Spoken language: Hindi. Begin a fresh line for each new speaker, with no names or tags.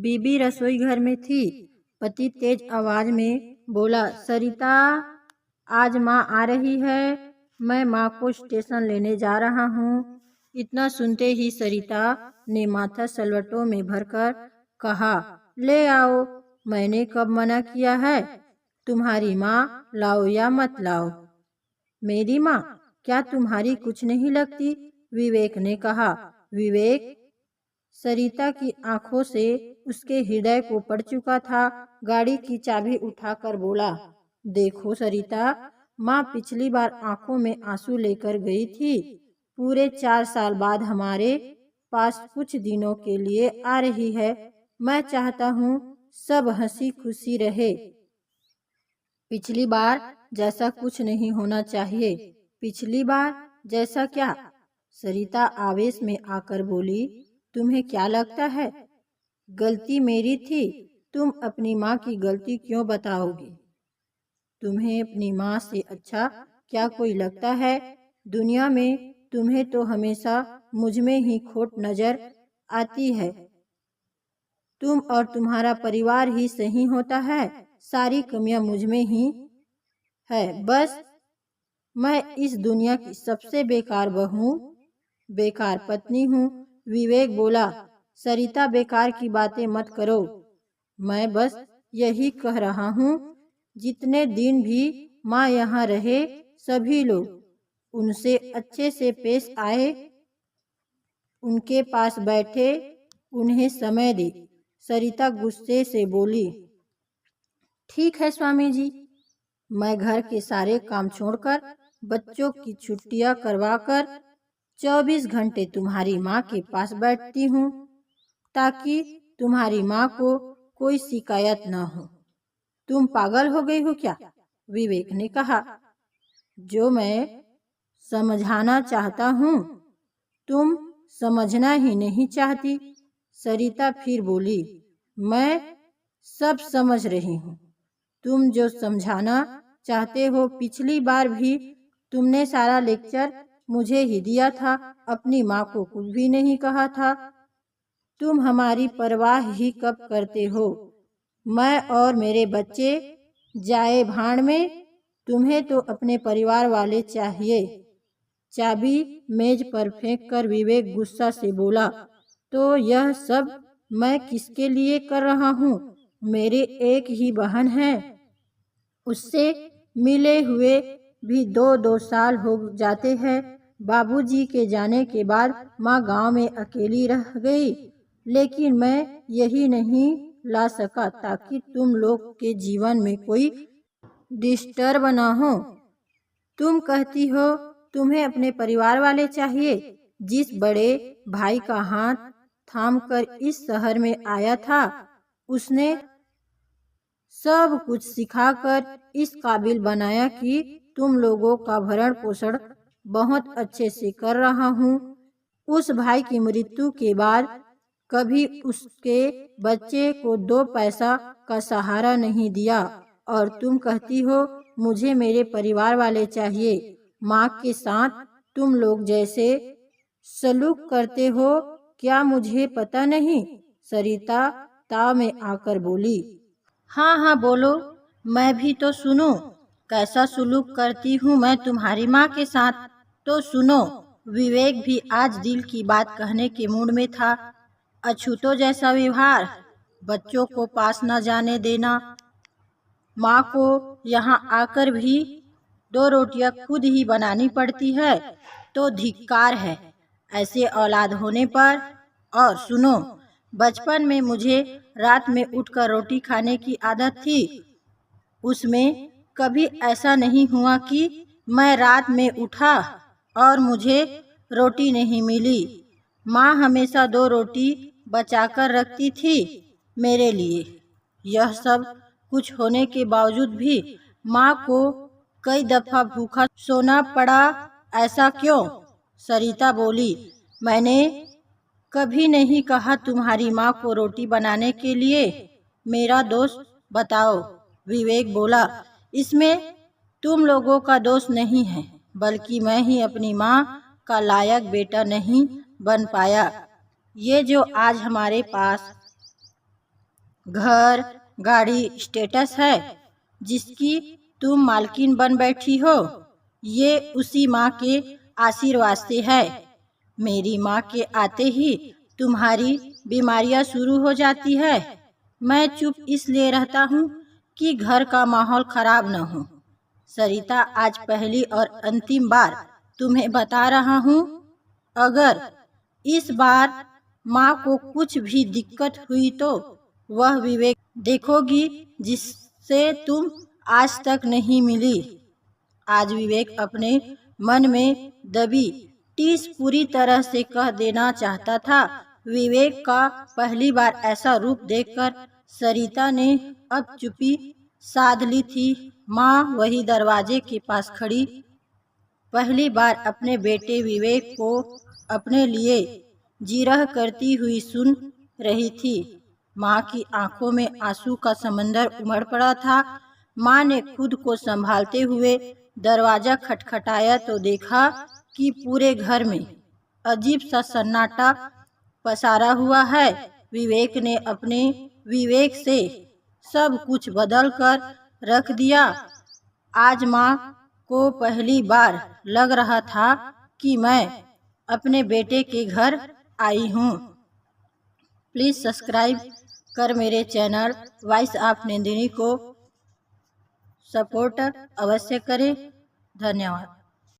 बीबी रसोई घर में थी। पति तेज आवाज में बोला, सरिता, आज माँ आ रही है, मैं माँ को स्टेशन लेने जा रहा हूँ। इतना सुनते ही सरिता ने माथा सलवटों में भरकर कहा, ले आओ, मैंने कब मना किया है? तुम्हारी माँ लाओ या मत लाओ। मेरी माँ? क्या तुम्हारी कुछ नहीं लगती? विवेक ने कहा। विवेक सरिता की आंखों से उसके हृदय को पड़ चुका था। गाड़ी की चाबी उठाकर बोला, देखो सरिता, माँ पिछली बार आंखों में आंसू लेकर गई थी। पूरे 4 साल बाद हमारे पास कुछ दिनों के लिए आ रही है। मैं चाहता हूँ सब हंसी खुशी रहे। पिछली बार जैसा कुछ नहीं होना चाहिए। पिछली बार जैसा क्या? सरिता आवेश में आकर बोली, तुम्हें क्या लगता है गलती मेरी थी? तुम अपनी माँ की गलती क्यों बताओगे? तुम्हें अपनी माँ से अच्छा क्या कोई लगता है दुनिया में? तुम्हें तो हमेशा मुझ में ही खोट नजर आती है। तुम और तुम्हारा परिवार ही सही होता है, सारी कमियां मुझ में ही है। बस मैं इस दुनिया की सबसे बेकार बहू, बेकार पत्नी हूँ। विवेक बोला, सरिता, बेकार की बातें मत करो। मैं बस यही कह रहा हूँ, जितने दिन भी माँ यहाँ रहे, सभी लोग उनसे अच्छे से पेश आए, उनके पास बैठे, उन्हें समय दे। सरिता गुस्से से बोली, ठीक है स्वामी जी, मैं घर के सारे काम छोड़कर, बच्चों की छुट्टियां करवाकर 24 घंटे तुम्हारी माँ के पास बैठती हूँ, ताकि तुम्हारी माँ को कोई शिकायत न हो। तुम पागल हो गई हो क्या? विवेक ने कहा। जो मैं समझाना चाहता हूँ तुम समझना ही नहीं चाहती। सरिता फिर बोली, मैं सब समझ रही हूँ। तुम जो समझाना चाहते हो, पिछली बार भी तुमने सारा लेक्चर मुझे ही दिया था, अपनी माँ को कुछ भी नहीं कहा था। तुम हमारी परवाह ही कब करते हो? मैं और मेरे बच्चे जाए भाड़ में, तुम्हें तो अपने परिवार वाले चाहिए। चाबी मेज पर फेंक कर विवेक गुस्सा से बोला, तो यह सब मैं किसके लिए कर रहा हूँ? मेरी एक ही बहन है, उससे मिले हुए भी 2-2 साल हो जाते हैं। बाबूजी के जाने के बाद माँ गांव में अकेली रह गई, लेकिन मैं यही नहीं ला सका ताकि तुम लोग के जीवन में कोई डिस्टर्ब न हो। तुम कहती हो तुम्हें अपने परिवार वाले चाहिए। जिस बड़े भाई का हाथ थामकर इस शहर में आया था, उसने सब कुछ सिखाकर इस काबिल बनाया कि तुम लोगों का भरण पोषण बहुत अच्छे से कर रहा हूँ। उस भाई की मृत्यु के बाद कभी उसके बच्चे को 2 पैसा का सहारा नहीं दिया, और तुम कहती हो मुझे मेरे परिवार वाले चाहिए। माँ के साथ तुम लोग जैसे सलूक करते हो, क्या मुझे पता नहीं? सरिता ताव में आकर बोली, हाँ हाँ बोलो, मैं भी तो सुनूं। कैसा सुलूक करती हूँ मैं तुम्हारी माँ के साथ, तो सुनो। विवेक भी आज दिल की बात कहने के मूड में था। अछूतों जैसा व्यवहार, बच्चों को पास न जाने देना, माँ को यहाँ आकर भी 2 रोटियां खुद ही बनानी पड़ती है, तो धिक्कार है ऐसे औलाद होने पर। और सुनो, बचपन में मुझे रात में उठकर रोटी खाने की आदत थी। उसमें कभी ऐसा नहीं हुआ कि मैं रात में उठा और मुझे रोटी नहीं मिली। माँ हमेशा 2 रोटी बचाकर रखती थी मेरे लिए। यह सब कुछ होने के बावजूद भी माँ को कई दफा भूखा सोना पड़ा। ऐसा क्यों? सरिता बोली, मैंने कभी नहीं कहा तुम्हारी माँ को रोटी बनाने के लिए। मेरा दोष बताओ। विवेक बोला, इसमें तुम लोगों का दोष नहीं है, बल्कि मैं ही अपनी माँ का लायक बेटा नहीं बन पाया। ये जो आज हमारे पास घर, गाड़ी, स्टेटस है जिसकी तुम मालकिन बन बैठी हो, ये उसी माँ के आशीर्वाद से है। मेरी माँ के आते ही तुम्हारी बीमारियां शुरू हो जाती है। मैं चुप इसलिए रहता हूँ कि घर का माहौल खराब न हो। सरिता, आज पहली और अंतिम बार तुम्हें बता रहा हूँ, अगर इस बार माँ को कुछ भी दिक्कत हुई तो वह विवेक देखोगी जिससे तुम आज तक नहीं मिली। आज विवेक अपने मन में दबी टीस पूरी तरह से कह देना चाहता था। विवेक का पहली बार ऐसा रूप देखकर सरिता ने अब चुप्पी साध ली थी। माँ वही दरवाजे के पास खड़ी पहली बार अपने बेटे विवेक को अपने लिए जिरह करती हुई सुन रही थी। माँ की आंखों में आंसू का समंदर उमड़ पड़ा था। माँ ने खुद को संभालते हुए दरवाजा खटखटाया तो देखा कि पूरे घर में अजीब सा सन्नाटा पसारा हुआ है। विवेक ने अपने विवेक से सब कुछ बदल कर रख दिया। आज माँ को पहली बार लग रहा था कि मैं अपने बेटे के घर आई हूँ। प्लीज़ सब्सक्राइब कर मेरे चैनल वॉइस ऑफ नंदिनी को सपोर्ट अवश्य करें। धन्यवाद।